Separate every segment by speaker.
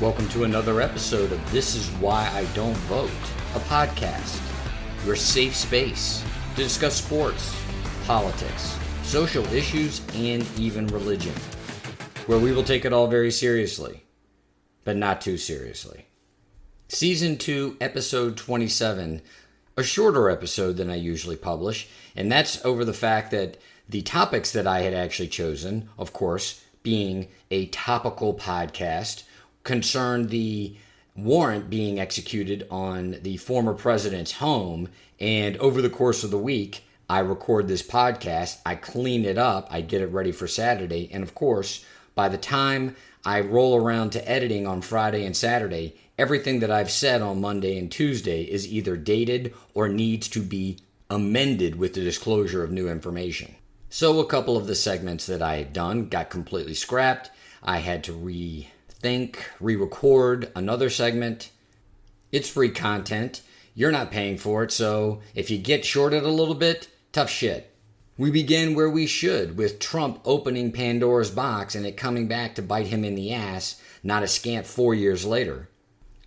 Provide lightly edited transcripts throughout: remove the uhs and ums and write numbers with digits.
Speaker 1: Welcome to another episode of This Is Why I Don't Vote, a podcast, your safe space to discuss sports, politics, social issues, and even religion, where we will take it all very seriously, but not too seriously. Season 2, Episode 27, a shorter episode than I usually publish, and that's over the fact that the topics that I had actually chosen, of course, being a topical podcast, concerned the warrant being executed on the former president's home. And over the course of the week, I record this podcast, I clean it up, I get it ready for Saturday. And of course, by the time I roll around to editing on Friday and Saturday, everything that I've said on Monday and Tuesday is either dated or needs to be amended with the disclosure of new information. So a couple of the segments that I had done got completely scrapped. I had to re-record another segment. It's free content. You're not paying for it, so if you get shorted a little bit, tough shit. We begin where we should, with Trump opening Pandora's box and it coming back to bite him in the ass, not a scant 4 years later.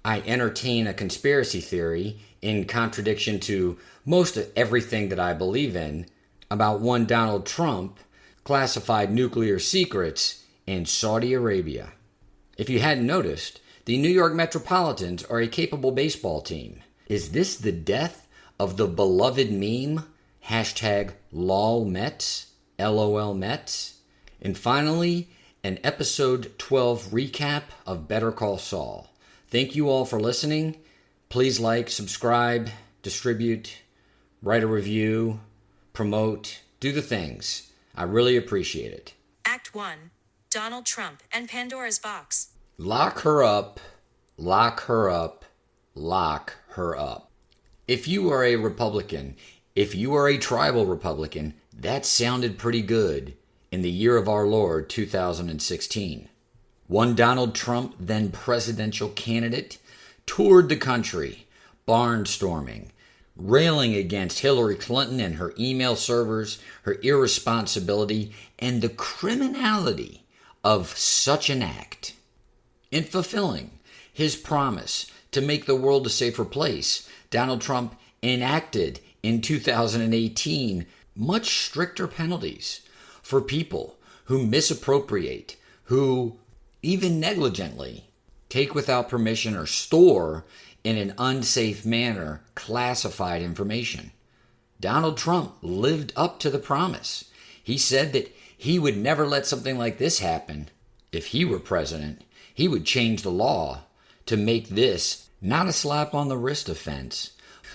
Speaker 1: I entertain a conspiracy theory in contradiction to most of everything that I believe in about one Donald Trump classified nuclear secrets in Saudi Arabia. If you hadn't noticed, the New York Metropolitans are a capable baseball team. Is this the death of the beloved meme? Hashtag lolmets, LOL Mets. And finally, an episode 12 recap of Better Call Saul. Thank you all for listening. Please like, subscribe, distribute, write a review, promote, do the things. I really appreciate it.
Speaker 2: Act 1. Donald Trump and Pandora's box.
Speaker 1: Lock her up, lock her up, lock her up. If you are a Republican, if you are a tribal Republican, that sounded pretty good in the year of our Lord 2016. One Donald Trump, then presidential candidate, toured the country, barnstorming, railing against Hillary Clinton and her email servers, her irresponsibility, and the criminality of such an act. In fulfilling his promise to make the world a safer place, Donald Trump enacted in 2018 much stricter penalties for people who misappropriate, who even negligently take without permission or store in an unsafe manner classified information. Donald Trump lived up to the promise. He said that he would never let something like this happen. If he were president, he would change the law to make this not a slap on the wrist offense,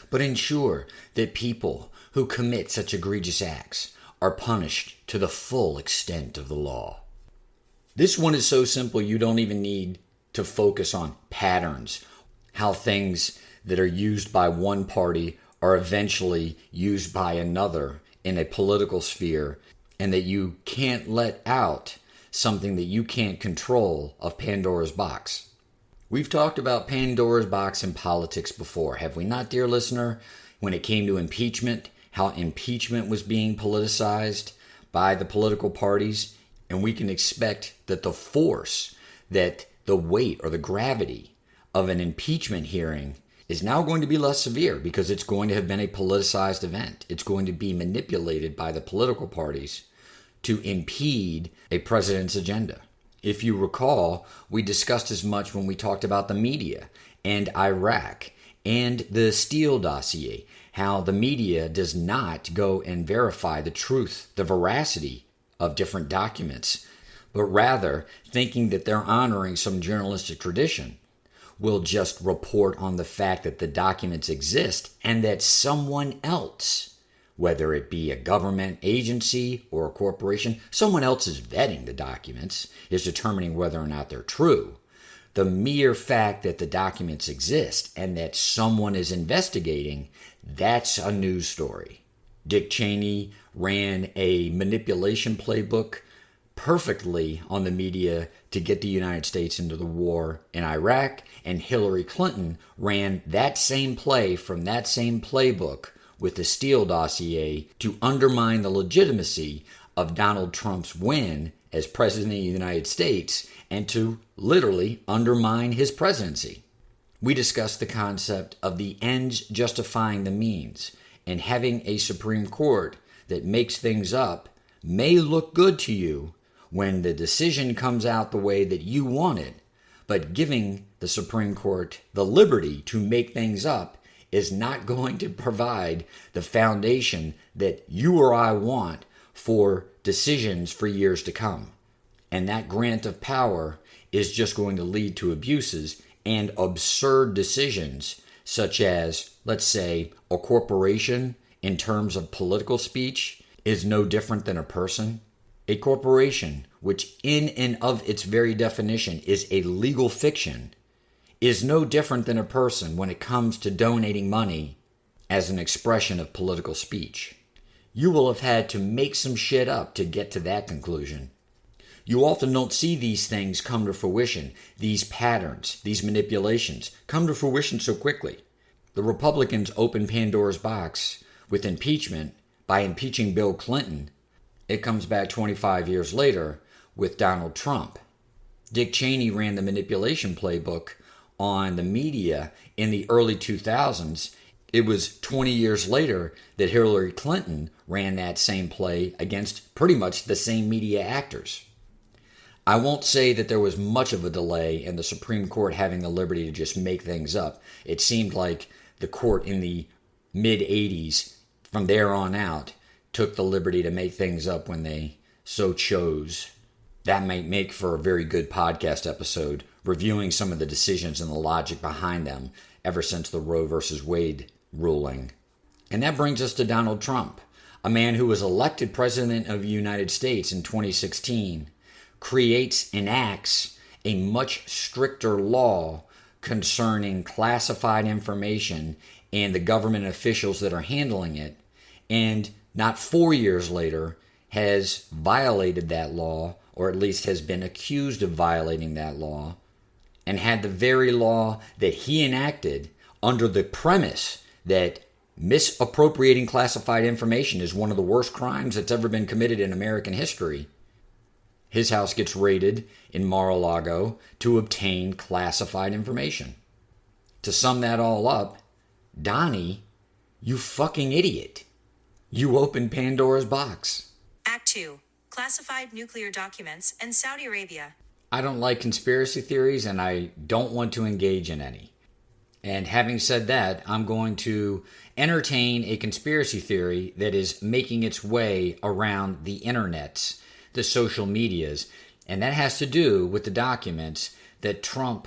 Speaker 1: but ensure that people who commit such egregious acts are punished to the full extent of the law. This one is so simple you don't even need to focus on patterns, how things that are used by one party are eventually used by another in a political sphere, and that you can't let out something that you can't control of Pandora's box. We've talked about Pandora's box in politics before, have we not, dear listener? When it came to impeachment, how impeachment was being politicized by the political parties, and we can expect that the force, that the weight or the gravity of an impeachment hearing is now going to be less severe because it's going to have been a politicized event. It's going to be manipulated by the political parties to impede a president's agenda. If you recall, we discussed as much when we talked about the media and Iraq and the Steele dossier, how the media does not go and verify the truth, the veracity of different documents, but rather, thinking that they're honoring some journalistic tradition, will just report on the fact that the documents exist and that someone else, whether it be a government agency or a corporation, someone else is vetting the documents, is determining whether or not they're true. The mere fact that the documents exist and that someone is investigating, that's a news story. Dick Cheney ran a manipulation playbook perfectly on the media to get the United States into the war in Iraq, and Hillary Clinton ran that same play from that same playbook with the Steele dossier to undermine the legitimacy of Donald Trump's win as President of the United States and to literally undermine his presidency. We discussed the concept of the ends justifying the means, and having a Supreme Court that makes things up may look good to you when the decision comes out the way that you want it, but giving the Supreme Court the liberty to make things up is not going to provide the foundation that you or I want for decisions for years to come. And that grant of power is just going to lead to abuses and absurd decisions, such as, let's say, a corporation in terms of political speech is no different than a person. A corporation, which in and of its very definition is a legal fiction, is no different than a person when it comes to donating money as an expression of political speech. You will have had to make some shit up to get to that conclusion. You often don't see these things come to fruition, these patterns, these manipulations come to fruition so quickly. The Republicans opened Pandora's box with impeachment by impeaching Bill Clinton. It comes back 25 years later with Donald Trump. Dick Cheney ran the manipulation playbook on the media in the early 2000s. It was 20 years later that Hillary Clinton ran that same play against pretty much the same media actors. I won't say that there was much of a delay in the Supreme Court having the liberty to just make things up. It seemed like the court in the mid-'80s, from there on out, took the liberty to make things up when they so chose. That might make for a very good podcast episode, reviewing some of the decisions and the logic behind them ever since the Roe versus Wade ruling. And that brings us to Donald Trump, a man who was elected President of the United States in 2016, enacts a much stricter law concerning classified information and the government officials that are handling it, and not 4 years later has violated that law, or at least has been accused of violating that law, and had the very law that he enacted under the premise that misappropriating classified information is one of the worst crimes that's ever been committed in American history. His house gets raided in Mar-a-Lago to obtain classified information. To sum that all up, Donnie, you fucking idiot. You opened Pandora's box.
Speaker 2: Act 2. Classified nuclear documents and Saudi Arabia.
Speaker 1: I don't like conspiracy theories, and I don't want to engage in any. And having said that, I'm going to entertain a conspiracy theory that is making its way around the internets, the social medias, and that has to do with the documents that Trump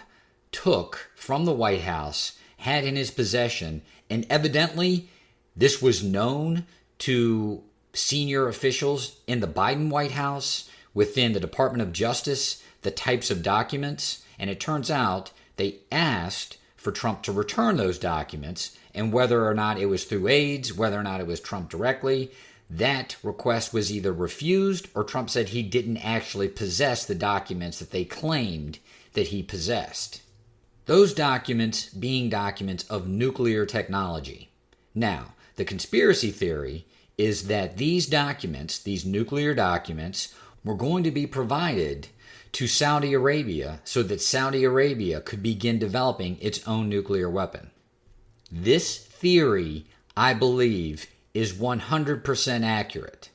Speaker 1: took from the White House, had in his possession, and evidently this was known to senior officials in the Biden White House, within the Department of Justice, the types of documents, and it turns out they asked for Trump to return those documents, and whether or not it was through aides, whether or not it was Trump directly, that request was either refused or Trump said he didn't actually possess the documents that they claimed that he possessed. Those documents being documents of nuclear technology. Now, the conspiracy theory is that these documents, these nuclear documents, were going to be provided to Saudi Arabia so that Saudi Arabia could begin developing its own nuclear weapon. This theory, I believe, is 100% accurate.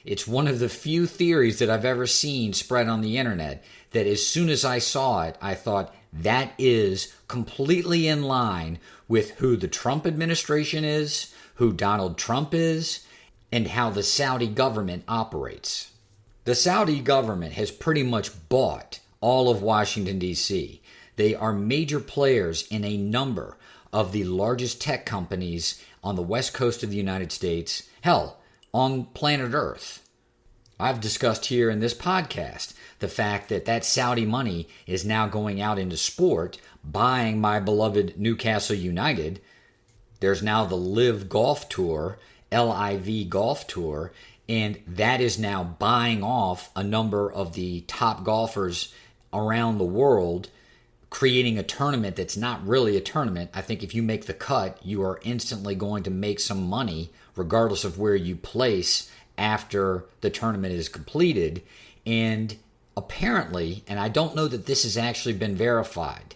Speaker 1: It's one of the few theories that I've ever seen spread on the internet that as soon as I saw it, I thought that is completely in line with who the Trump administration is, who Donald Trump is, and how the Saudi government operates. The Saudi government has pretty much bought all of Washington, D.C. They are major players in a number of the largest tech companies on the west coast of the United States, hell, on planet Earth. I've discussed here in this podcast the fact that that Saudi money is now going out into sport, buying my beloved Newcastle United. There's now the Live Golf Tour, LIV Golf Tour, and that is now buying off a number of the top golfers around the world, creating a tournament that's not really a tournament. I think if you make the cut, you are instantly going to make some money, regardless of where you place after the tournament is completed. And apparently, and I don't know that this has actually been verified,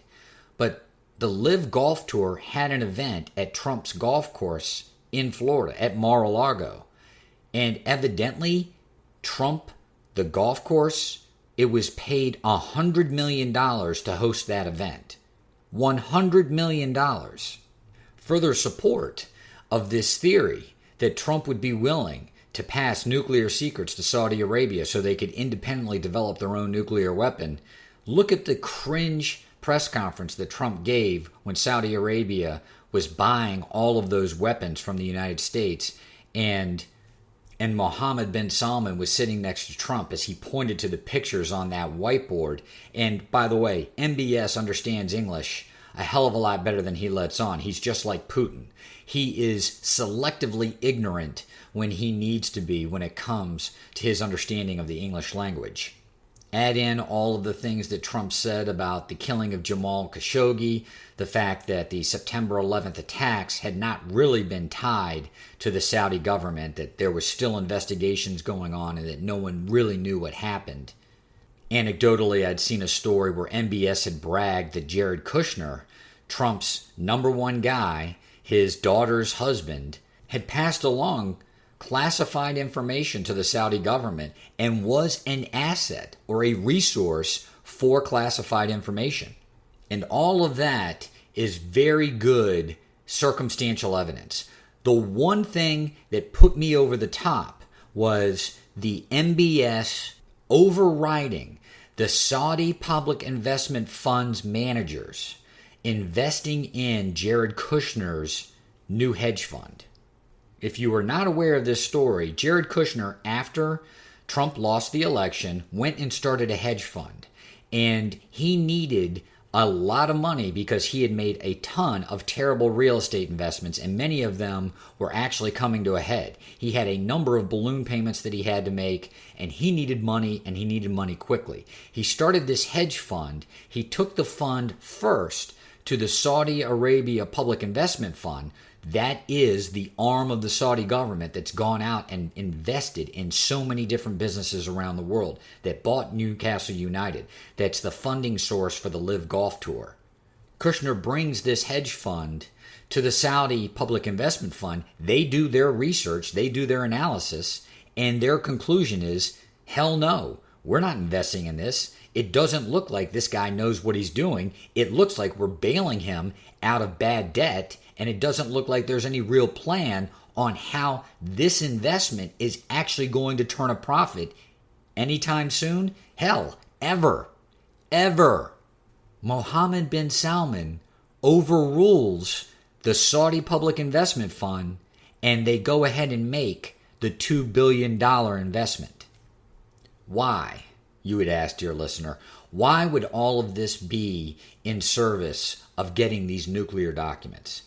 Speaker 1: but the Live Golf Tour had an event at Trump's golf course in Florida at Mar-a-Lago. And evidently, Trump, the golf course, it was paid $100 million to host that event. $100 million. Further support of this theory that Trump would be willing to pass nuclear secrets to Saudi Arabia so they could independently develop their own nuclear weapon. Look at the cringe press conference that Trump gave when Saudi Arabia was buying all of those weapons from the United States, and Mohammed bin Salman was sitting next to Trump as he pointed to the pictures on that whiteboard. And by the way, MBS understands English a hell of a lot better than he lets on. He's just like Putin. He is selectively ignorant when he needs to be when it comes to his understanding of the English language. Add in all of the things that Trump said about the killing of Jamal Khashoggi, the fact that the September 11th attacks had not really been tied to the Saudi government, that there were still investigations going on and that no one really knew what happened. Anecdotally, I'd seen a story where MBS had bragged that Jared Kushner, Trump's number one guy, his daughter's husband, had passed along classified information to the Saudi government and was an asset or a resource for classified information. And all of that is very good circumstantial evidence. The one thing that put me over the top was the MBS overriding the Saudi Public Investment Fund's managers investing in Jared Kushner's new hedge fund. If you are not aware of this story, Jared Kushner, after Trump lost the election, went and started a hedge fund. And he needed a lot of money because he had made a ton of terrible real estate investments, and many of them were actually coming to a head. He had a number of balloon payments that he had to make, and he needed money, and he needed money quickly. He started this hedge fund. He took the fund first to the Saudi Arabia Public Investment Fund. That is the arm of the Saudi government that's gone out and invested in so many different businesses around the world, that bought Newcastle United. That's the funding source for the Live Golf Tour. Kushner brings this hedge fund to the Saudi Public Investment Fund. They do their research, they do their analysis, and their conclusion is, hell no, we're not investing in this. It doesn't look like this guy knows what he's doing. It looks like we're bailing him out of bad debt, and it doesn't look like there's any real plan on how this investment is actually going to turn a profit anytime soon. Hell, ever. Mohammed bin Salman overrules the Saudi Public Investment Fund, and they go ahead and make the $2 billion investment. Why, you would ask, dear listener, why would all of this be in service of getting these nuclear documents?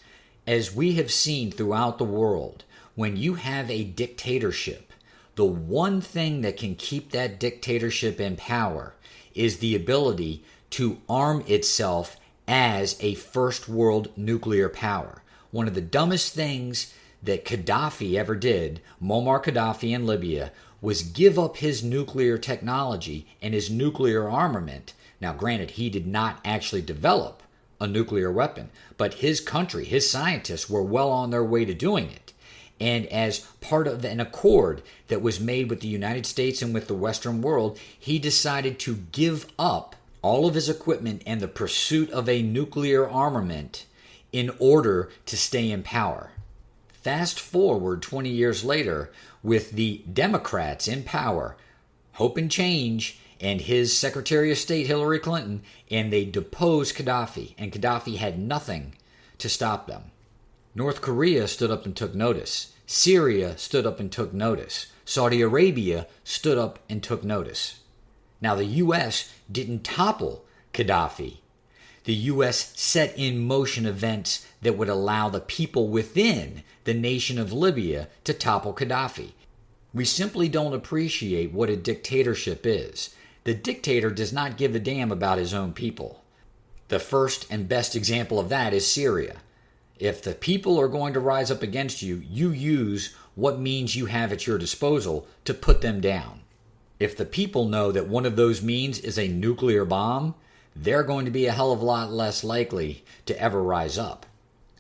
Speaker 1: As we have seen throughout the world, when you have a dictatorship, the one thing that can keep that dictatorship in power is the ability to arm itself as a first world nuclear power. One of the dumbest things that Gaddafi ever did, Muammar Gaddafi in Libya, was give up his nuclear technology and his nuclear armament. Now, granted, he did not actually develop a nuclear weapon, but his country, his scientists were well on their way to doing it. And as part of an accord that was made with the United States and with the Western world, he decided to give up all of his equipment and the pursuit of a nuclear armament in order to stay in power. Fast forward 20 years later, with the Democrats in power, hope and change, and his Secretary of State, Hillary Clinton, and they deposed Gaddafi, and Gaddafi had nothing to stop them. North Korea stood up and took notice. Syria stood up and took notice. Saudi Arabia stood up and took notice. Now, the U.S. didn't topple Gaddafi. The U.S. set in motion events that would allow the people within the nation of Libya to topple Gaddafi. We simply don't appreciate what a dictatorship is. The dictator does not give a damn about his own people. The first and best example of that is Syria. If the people are going to rise up against you, you use what means you have at your disposal to put them down. If the people know that one of those means is a nuclear bomb, they're going to be a hell of a lot less likely to ever rise up.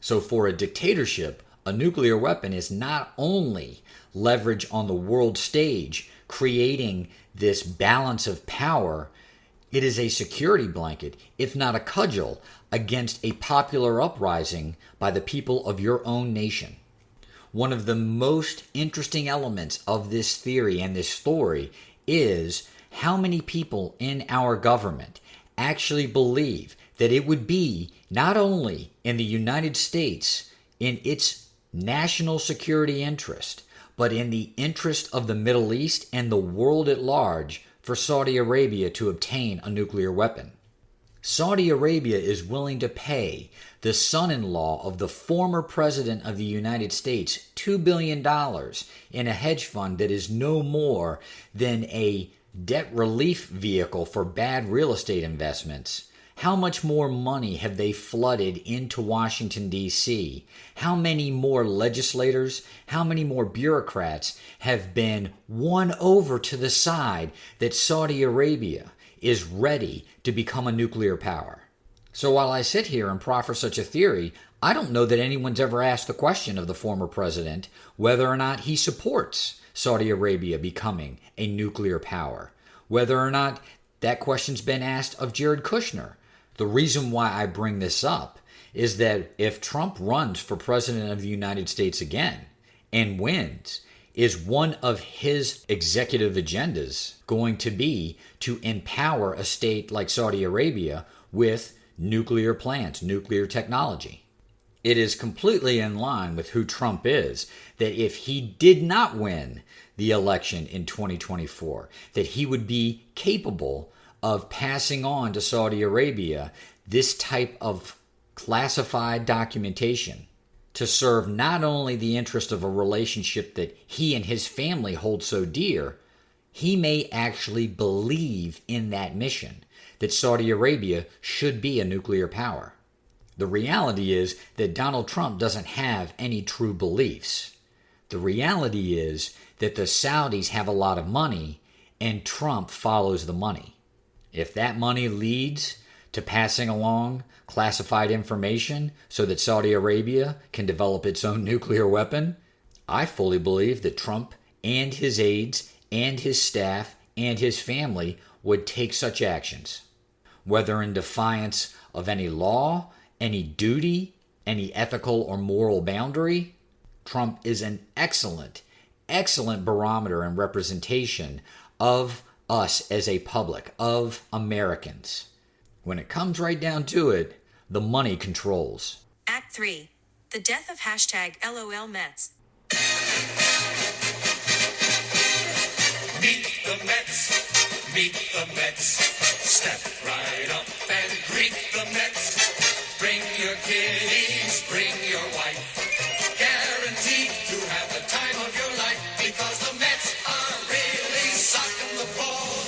Speaker 1: So for a dictatorship, a nuclear weapon is not only leverage on the world stage, creating this balance of power, it is a security blanket, if not a cudgel, against a popular uprising by the people of your own nation. One of the most interesting elements of this theory and this story is how many people in our government actually believe that it would be not only in the United States in its national security interest, but in the interest of the Middle East and the world at large for Saudi Arabia to obtain a nuclear weapon. Saudi Arabia is willing to pay the son-in-law of the former president of the United States $2 billion in a hedge fund that is no more than a debt relief vehicle for bad real estate investments. How much more money have they flooded into Washington, D.C.? How many more legislators, how many more bureaucrats have been won over to the side that Saudi Arabia is ready to become a nuclear power? So while I sit here and proffer such a theory, I don't know that anyone's ever asked the question of the former president whether or not he supports Saudi Arabia becoming a nuclear power, whether or not that question's been asked of Jared Kushner. The reason why I bring this up is that if Trump runs for president of the United States again and wins, is one of his executive agendas going to be to empower a state like Saudi Arabia with nuclear plants, nuclear technology? It is completely in line with who Trump is, that if he did not win the election in 2024, that he would be capable of passing on to Saudi Arabia this type of classified documentation to serve not only the interest of a relationship that he and his family hold so dear, he may actually believe in that mission, that Saudi Arabia should be a nuclear power. The reality is that Donald Trump doesn't have any true beliefs. The reality is that the Saudis have a lot of money and Trump follows the money. If that money leads to passing along classified information so that Saudi Arabia can develop its own nuclear weapon, I fully believe that Trump and his aides and his staff and his family would take such actions. Whether in defiance of any law, any duty, any ethical or moral boundary, Trump is an excellent barometer and representation of us as a public, of Americans. When it comes right down to it, the money controls.
Speaker 2: Act 3. The death of hashtag lolmets.
Speaker 3: Meet the Mets, meet the Mets. Step right up and greet the Mets. Bring your kiddies, bring your wife. Guaranteed to have the time of your life because the Mets are really socking the ball,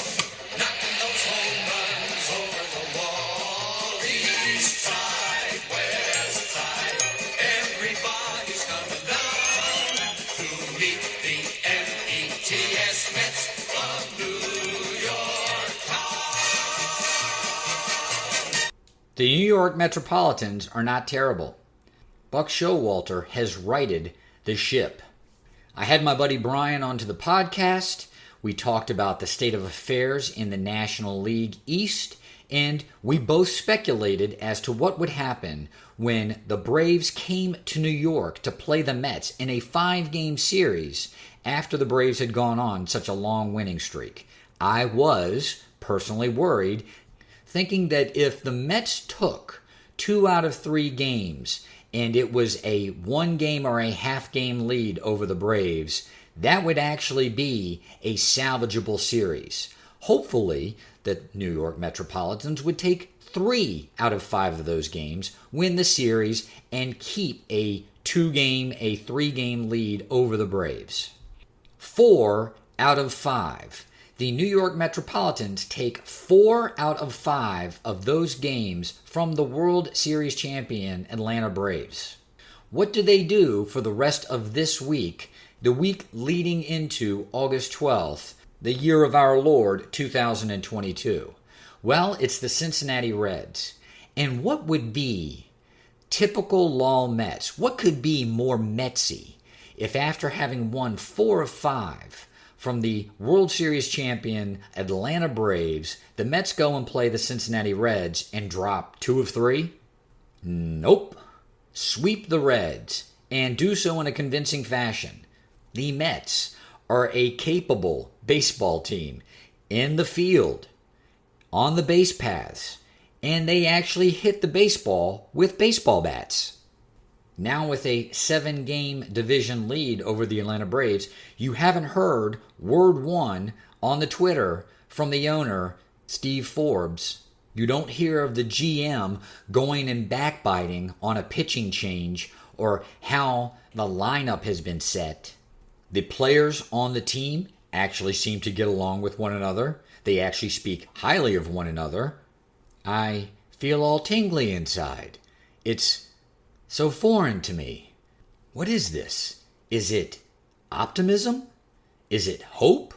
Speaker 3: knocking those home runs over the wall. East side, west side, everybody's coming down to meet the METS Mets of New York Town.
Speaker 1: The New York Metropolitans are not terrible. Buck Showalter has righted the ship. I had my buddy Brian onto the podcast. We talked about the state of affairs in the National League East, and we both speculated as to what would happen when the Braves came to New York to play the Mets in a 5-game series after the Braves had gone on such a long winning streak. I was personally worried, thinking that if the Mets took 2 out of 3 games and it was a 1-game or a half-game lead over the Braves, that would actually be a salvageable series. Hopefully, the New York Metropolitans would take 3 out of 5 of those games, win the series, and keep a 2-game, a 3-game lead over the Braves. 4 out of 5. The New York Metropolitans take 4 out of 5 of those games from the World Series champion Atlanta Braves. What do they do for the rest of this week, the week leading into August 12th, the year of our Lord 2022? Well, it's the Cincinnati Reds. And what would be typical lolmets? What could be more Metsy if after having won 4 of 5 from the World Series champion Atlanta Braves, the Mets go and play the Cincinnati Reds and drop 2 of 3? Nope. Sweep the Reds and do so in a convincing fashion. The Mets are a capable baseball team in the field, on the base paths, and they actually hit the baseball with baseball bats. Now with a 7-game division lead over the Atlanta Braves, you haven't heard word one on the Twitter from the owner, Steve Forbes. You don't hear of the GM going and backbiting on a pitching change or how the lineup has been set. The players on the team actually seem to get along with one another. They actually speak highly of one another. I feel all tingly inside. It's so foreign to me. What is this? Is it optimism? Is it hope?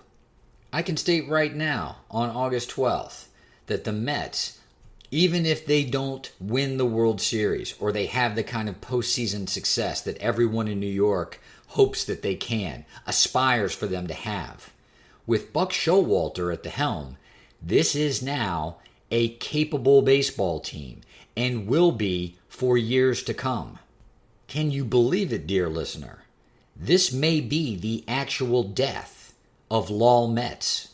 Speaker 1: I can state right now, on August 12th, that the Mets, even if they don't win the World Series or they have the kind of postseason success that everyone in New York hopes that they can, aspires for them to have, with Buck Showalter at the helm, this is now a capable baseball team and will be for years to come. Can you believe it, dear listener? This may be the actual death of lolmets.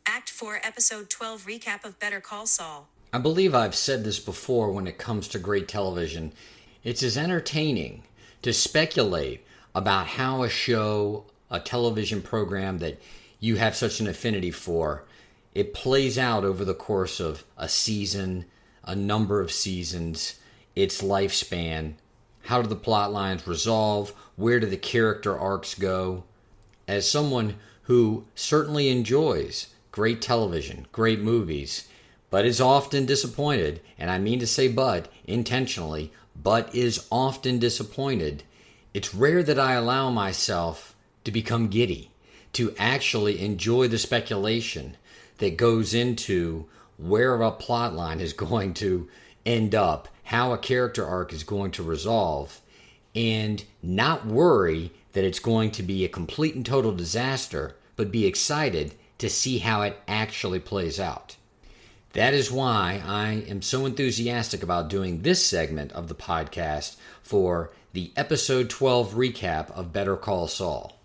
Speaker 2: Act 4, Episode 12 recap of Better Call Saul.
Speaker 1: I believe I've said this before when it comes to great television. It's as entertaining to speculate about how a show, a television program that you have such an affinity for, it plays out over the course of a season, a number of seasons, its lifespan. How do the plot lines resolve? Where do the character arcs go? As someone who certainly enjoys great television, great movies, but is often disappointed, and I mean to say but intentionally, but is often disappointed, it's rare that I allow myself to become giddy, to actually enjoy the speculation that goes into where a plot line is going to end up, how a character arc is going to resolve, and not worry that it's going to be a complete and total disaster, but be excited to see how it actually plays out. That is why I am so enthusiastic about doing this segment of the podcast for the episode 12 recap of Better Call Saul.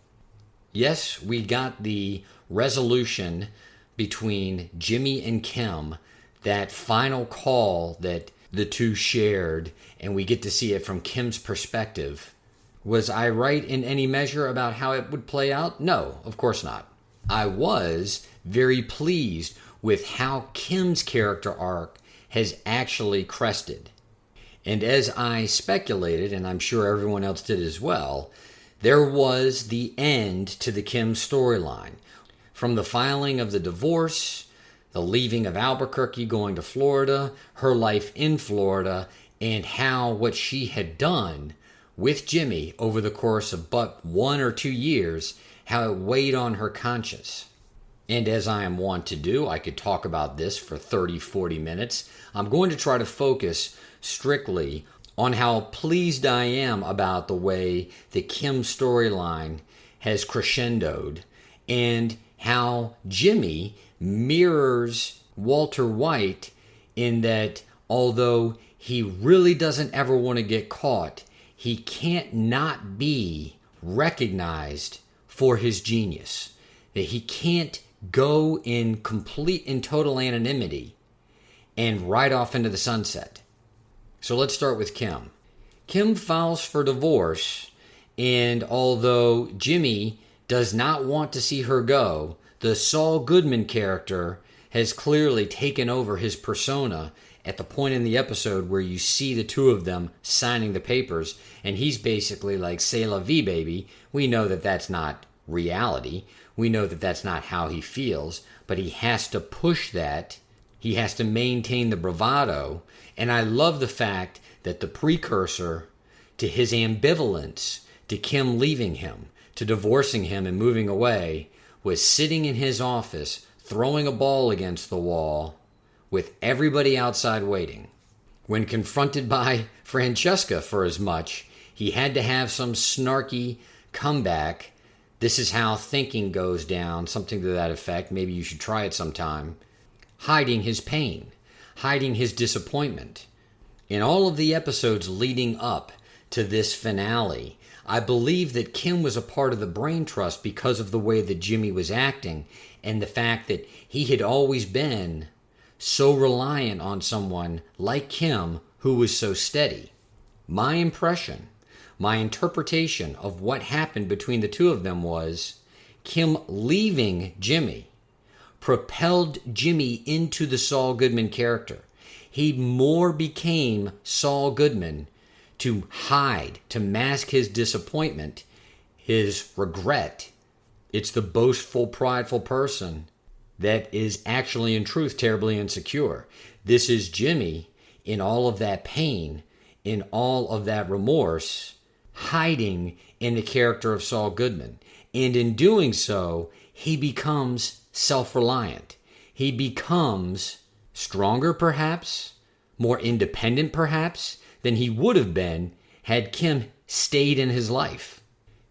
Speaker 1: Yes, we got the resolution between Jimmy and Kim, that final call that the two shared, and we get to see it from Kim's perspective. Was I right in any measure about how it would play out? No, of course not. I was very pleased with how Kim's character arc has actually crested. And as I speculated, and I'm sure everyone else did as well, there was the end to the Kim storyline. From the filing of the divorce, the leaving of Albuquerque, going to Florida, her life in Florida, and how what she had done with Jimmy over the course of but 1 or 2 years, how it weighed on her conscience. And as I am wont to do, I could talk about this for 30, 40 minutes. I'm going to try to focus strictly on how pleased I am about the way the Kim storyline has crescendoed and how Jimmy mirrors Walter White in that although he really doesn't ever want to get caught, he can't not be recognized for his genius. That he can't go in complete and total anonymity and ride off into the sunset. So let's start with Kim. Kim files for divorce, and although Jimmy does not want to see her go, the Saul Goodman character has clearly taken over his persona at the point in the episode where you see the two of them signing the papers, and he's basically like, c'est la vie, baby. We know that that's not reality. We know that that's not how he feels, but he has to push that. He has to maintain the bravado, and I love the fact that the precursor to his ambivalence, to Kim leaving him, to divorcing him and moving away, was sitting in his office throwing a ball against the wall with everybody outside waiting. When confronted by Francesca for as much, he had to have some snarky comeback. This is how thinking goes down, something to that effect. Maybe you should try it sometime. Hiding his pain, hiding his disappointment. In all of the episodes leading up to this finale, I believe that Kim was a part of the brain trust because of the way that Jimmy was acting and the fact that he had always been so reliant on someone like Kim who was so steady. My impression, my interpretation of what happened between the two of them was Kim leaving Jimmy propelled Jimmy into the Saul Goodman character. He more became Saul Goodman to hide, to mask his disappointment, his regret. It's the boastful, prideful person that is actually in truth terribly insecure. This is Jimmy in all of that pain, in all of that remorse, hiding in the character of Saul Goodman. And in doing so, he becomes self-reliant. He becomes stronger, perhaps, more independent, perhaps, than he would have been had Kim stayed in his life.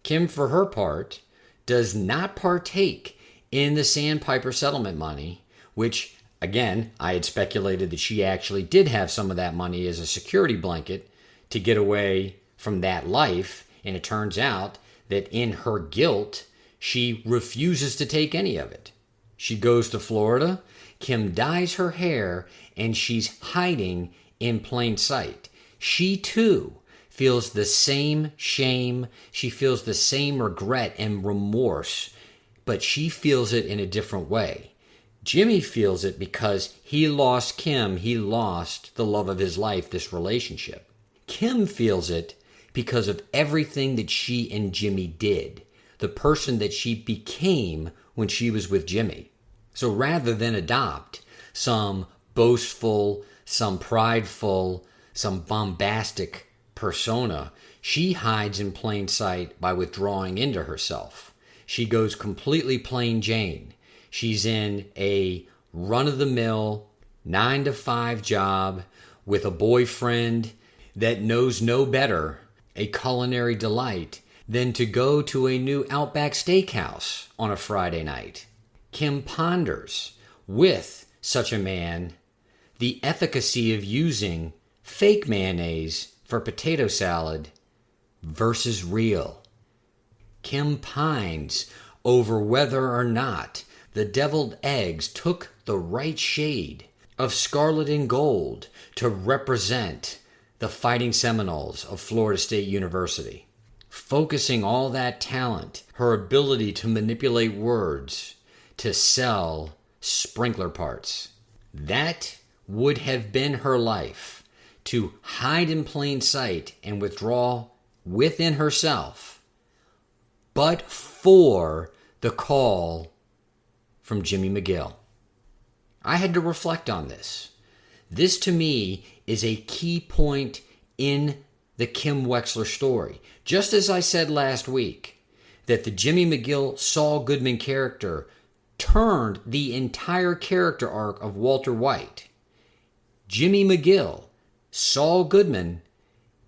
Speaker 1: Kim, for her part, does not partake in the Sandpiper settlement money, which, again, I had speculated that she actually did have some of that money as a security blanket to get away from that life, and it turns out that in her guilt, she refuses to take any of it. She goes to Florida, Kim dyes her hair, and she's hiding in plain sight. She too feels the same shame, she feels the same regret and remorse, but she feels it in a different way. Jimmy feels it because he lost Kim, he lost the love of his life, this relationship. Kim feels it because of everything that she and Jimmy did, the person that she became when she was with Jimmy. So rather than adopt some boastful, some prideful, some bombastic persona, she hides in plain sight by withdrawing into herself. She goes completely plain Jane. She's in a run-of-the-mill 9-to-5 job with a boyfriend that knows no better, a culinary delight, than to go to a new Outback Steakhouse on a Friday night. Kim ponders with such a man the efficacy of using fake mayonnaise for potato salad versus real. Kim pines over whether or not the deviled eggs took the right shade of scarlet and gold to represent the Fighting Seminoles of Florida State University. Focusing all that talent, her ability to manipulate words, to sell sprinkler parts. That would have been her life, to hide in plain sight and withdraw within herself, but for the call from Jimmy McGill. I had to reflect on this. This, to me, is a key point in the Kim Wexler story. Just as I said last week, that the Jimmy McGill Saul Goodman character turned the entire character arc of Walter White. Jimmy McGill, Saul Goodman,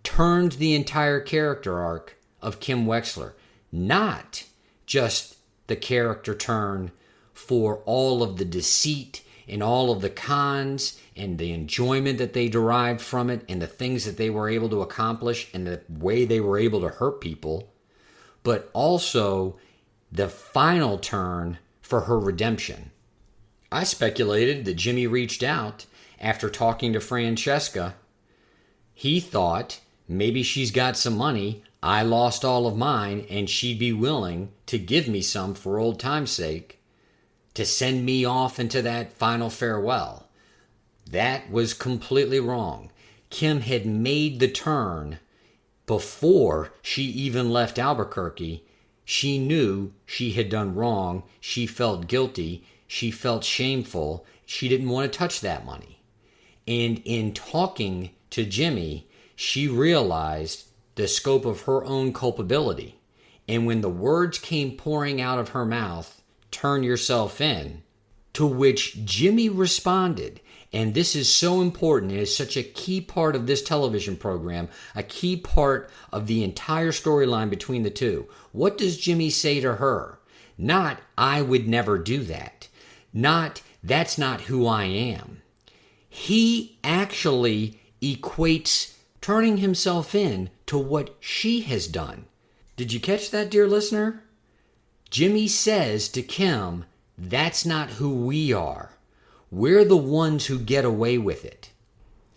Speaker 1: turned the entire character arc of Kim Wexler. Not just the character turn for all of the deceit and all of the cons and the enjoyment that they derived from it and the things that they were able to accomplish and the way they were able to hurt people, but also the final turn for her redemption. I speculated that Jimmy reached out after talking to Francesca. He thought maybe she's got some money, I lost all of mine, and she'd be willing to give me some for old time's sake to send me off into that final farewell. That was completely wrong. Kim had made the turn before she even left Albuquerque. She knew she had done wrong. She felt guilty. She felt shameful. She didn't want to touch that money. And in talking to Jimmy, she realized the scope of her own culpability. And when the words came pouring out of her mouth turn yourself in? To which Jimmy responded, and this is so important, it is such a key part of this television program, a key part of the entire storyline between the two. What does Jimmy say to her? Not, I would never do that. Not, that's not who I am. He actually equates turning himself in to what she has done. Did you catch that, dear listener? Jimmy says to Kim, that's not who we are. We're the ones who get away with it.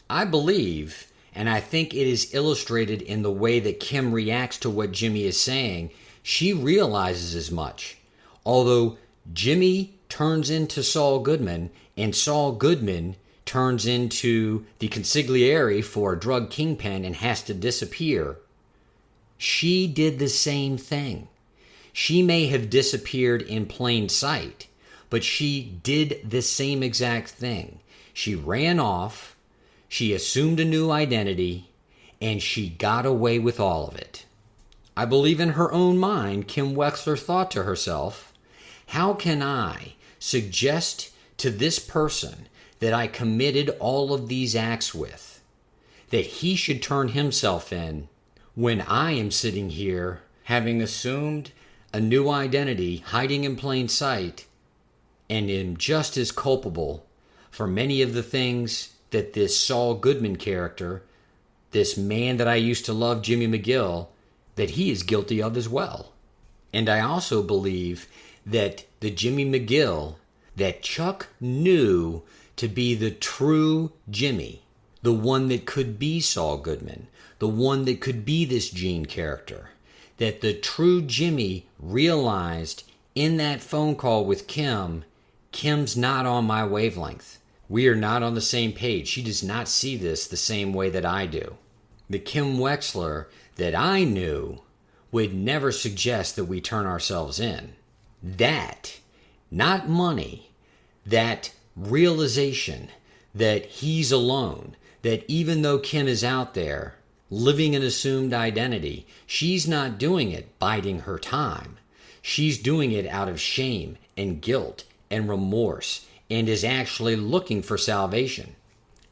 Speaker 1: I believe, and I think it is illustrated in the way that Kim reacts to what Jimmy is saying, she realizes as much. Although Jimmy turns into Saul Goodman, and Saul Goodman turns into the consigliere for a drug kingpin and has to disappear, she did the same thing. She may have disappeared in plain sight, but she did the same exact thing. She ran off, she assumed a new identity, and she got away with all of it. I believe in her own mind, Kim Wexler thought to herself, how can I suggest to this person that I committed all of these acts with, that he should turn himself in when I am sitting here having assumed a new identity, hiding in plain sight, and am just as culpable for many of the things that this Saul Goodman character, this man that I used to love, Jimmy McGill, that he is guilty of as well. And I also believe that the Jimmy McGill that Chuck knew to be the true Jimmy, the one that could be Saul Goodman, the one that could be this Gene character, that the true Jimmy realized in that phone call with Kim, Kim's not on my wavelength. We are not on the same page. She does not see this the same way that I do. The Kim Wexler that I knew would never suggest that we turn ourselves in. That, not money, that realization that he's alone, that even though Kim is out there living an assumed identity, she's not doing it biding her time. She's doing it out of shame and guilt and remorse, and is actually looking for salvation.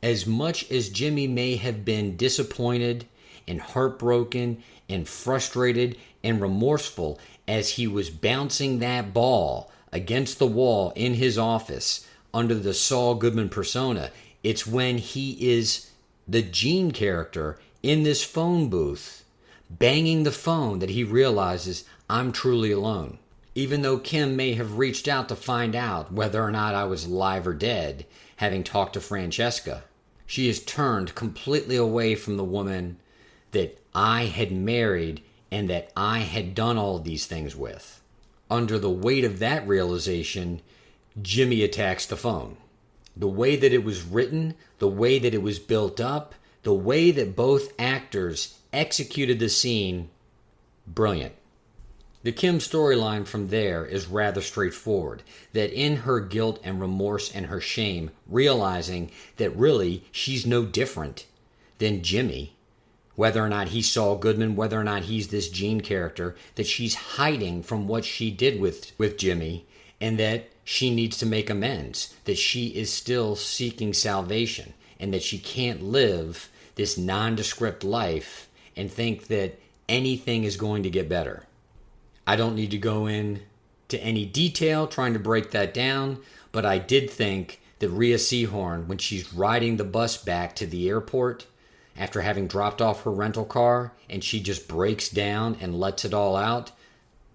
Speaker 1: As much as Jimmy may have been disappointed and heartbroken and frustrated and remorseful as he was bouncing that ball against the wall in his office under the Saul Goodman persona, it's when he is the Gene character in this phone booth banging the phone that he realizes, I'm truly alone. Even though Kim may have reached out to find out whether or not I was alive or dead, having talked to Francesca, she has turned completely away from the woman that I had married and that I had done all of these things with. Under the weight of that realization, Jimmy attacks the phone. The way that it was written, the way that it was built up, the way that both actors executed the scene, brilliant. The Kim storyline from there is rather straightforward, that in her guilt and remorse and her shame, realizing that really she's no different than Jimmy, whether or not he's Saul Goodman, whether or not he's this Gene character, that she's hiding from what she did with Jimmy, and that she needs to make amends, that she is still seeking salvation, and that she can't live this nondescript life and think that anything is going to get better. I don't need to go in to any detail trying to break that down, but I did think that Rhea Seehorn, when she's riding the bus back to the airport after having dropped off her rental car and she just breaks down and lets it all out,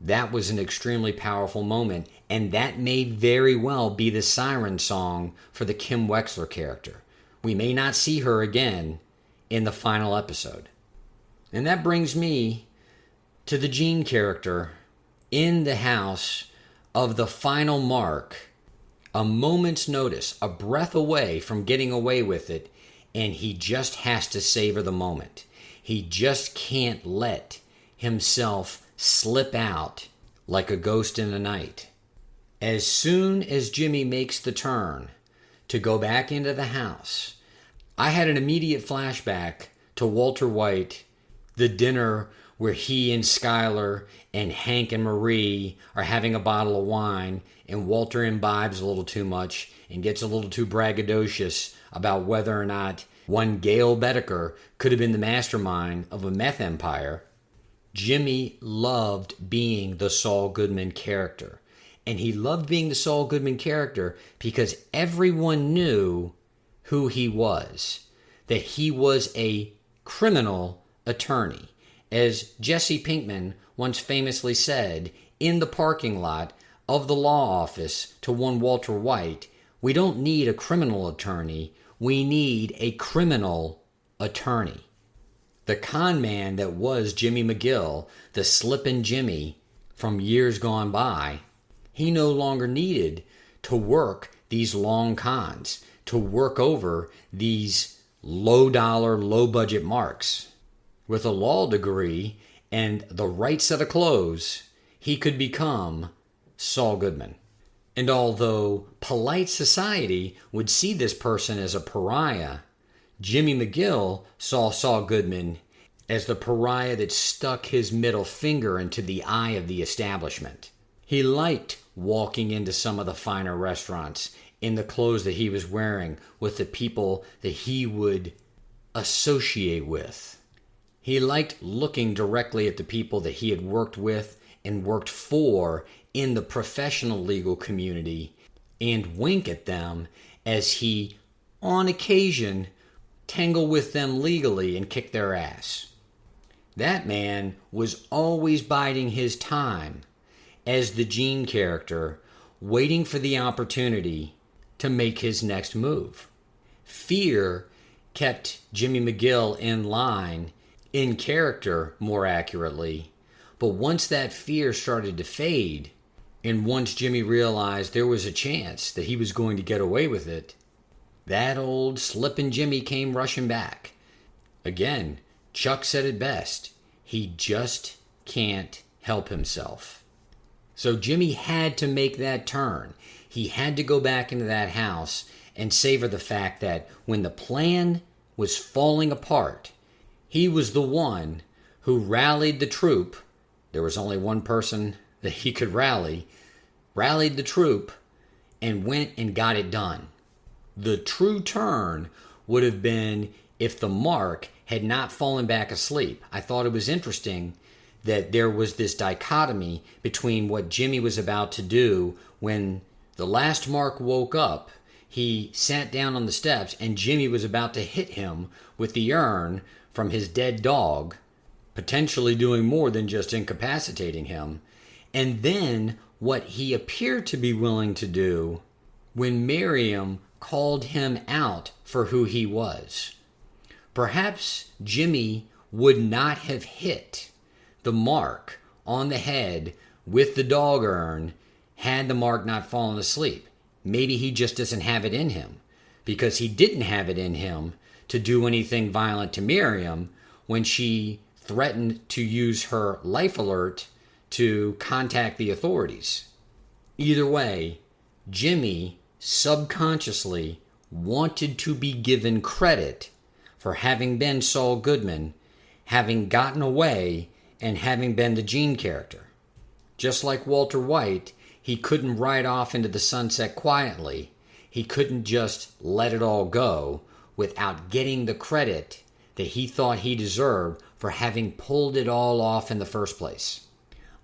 Speaker 1: that was an extremely powerful moment, and that may very well be the siren song for the Kim Wexler character. We may not see her again in the final episode. And that brings me to the Gene character in the house of the final mark, a moment's notice, a breath away from getting away with it, and he just has to savor the moment. He just can't let himself slip out like a ghost in the night. As soon as Jimmy makes the turn to go back into the house, I had an immediate flashback to Walter White, the dinner where he and Skylar and Hank and Marie are having a bottle of wine, and Walter imbibes a little too much and gets a little too braggadocious about whether or not one Gail Bedecker could have been the mastermind of a meth empire. Jimmy loved being the Saul Goodman character. And he loved being the Saul Goodman character because everyone knew who he was, that he was a criminal attorney. As Jesse Pinkman once famously said in the parking lot of the law office to one Walter White, we don't need a criminal attorney, we need a criminal attorney. The con man that was Jimmy McGill, the Slippin' Jimmy from years gone by, he no longer needed to work these long cons, to work over these low-dollar, low-budget marks. With a law degree and the right set of clothes, he could become Saul Goodman. And although polite society would see this person as a pariah, Jimmy McGill saw Saul Goodman as the pariah that stuck his middle finger into the eye of the establishment. He liked walking into some of the finer restaurants in the clothes that he was wearing with the people that he would associate with. He liked looking directly at the people that he had worked with and worked for in the professional legal community and wink at them as he, on occasion, tangle with them legally and kick their ass. That man was always biding his time as the Gene character, waiting for the opportunity to make his next move. Fear kept Jimmy McGill in line, in character more accurately, but once that fear started to fade, and once Jimmy realized there was a chance that he was going to get away with it, that old Slippin' Jimmy came rushing back. Again, Chuck said it best, he just can't help himself. So Jimmy had to make that turn. He had to go back into that house and savor the fact that when the plan was falling apart, he was the one who rallied the troop. There was only one person that he could rallied the troop, and went and got it done. The true turn would have been if the mark had not fallen back asleep. I thought it was interesting that there was this dichotomy between what Jimmy was about to do when the last mark woke up. He sat down on the steps and Jimmy was about to hit him with the urn from his dead dog, potentially doing more than just incapacitating him. And then what he appeared to be willing to do when Miriam called him out for who he was. Perhaps Jimmy would not have hit the mark on the head with the dog urn had the mark not fallen asleep. Maybe he just doesn't have it in him, because he didn't have it in him to do anything violent to Miriam when she threatened to use her life alert to contact the authorities. Either way, Jimmy subconsciously wanted to be given credit for having been Saul Goodman, having gotten away, and having been the Gene character. Just like Walter White, he couldn't ride off into the sunset quietly. He couldn't just let it all go without getting the credit that he thought he deserved for having pulled it all off in the first place.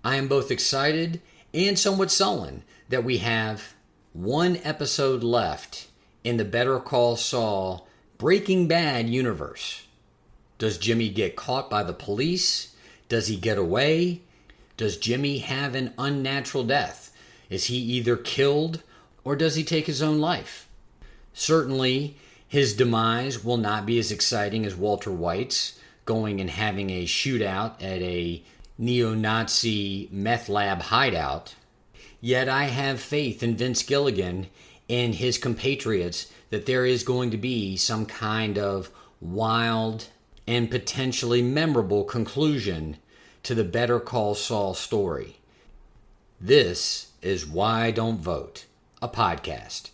Speaker 1: I am both excited and somewhat sullen that we have one episode left in the Better Call Saul Breaking Bad universe. Does Jimmy get caught by the police? Does he get away? Does Jimmy have an unnatural death? Is he either killed or does he take his own life? Certainly, his demise will not be as exciting as Walter White's, going and having a shootout at a neo-Nazi meth lab hideout. Yet I have faith in Vince Gilligan and his compatriots that there is going to be some kind of wild and potentially memorable conclusion to the Better Call Saul story. This is Why Don't Vote, a podcast.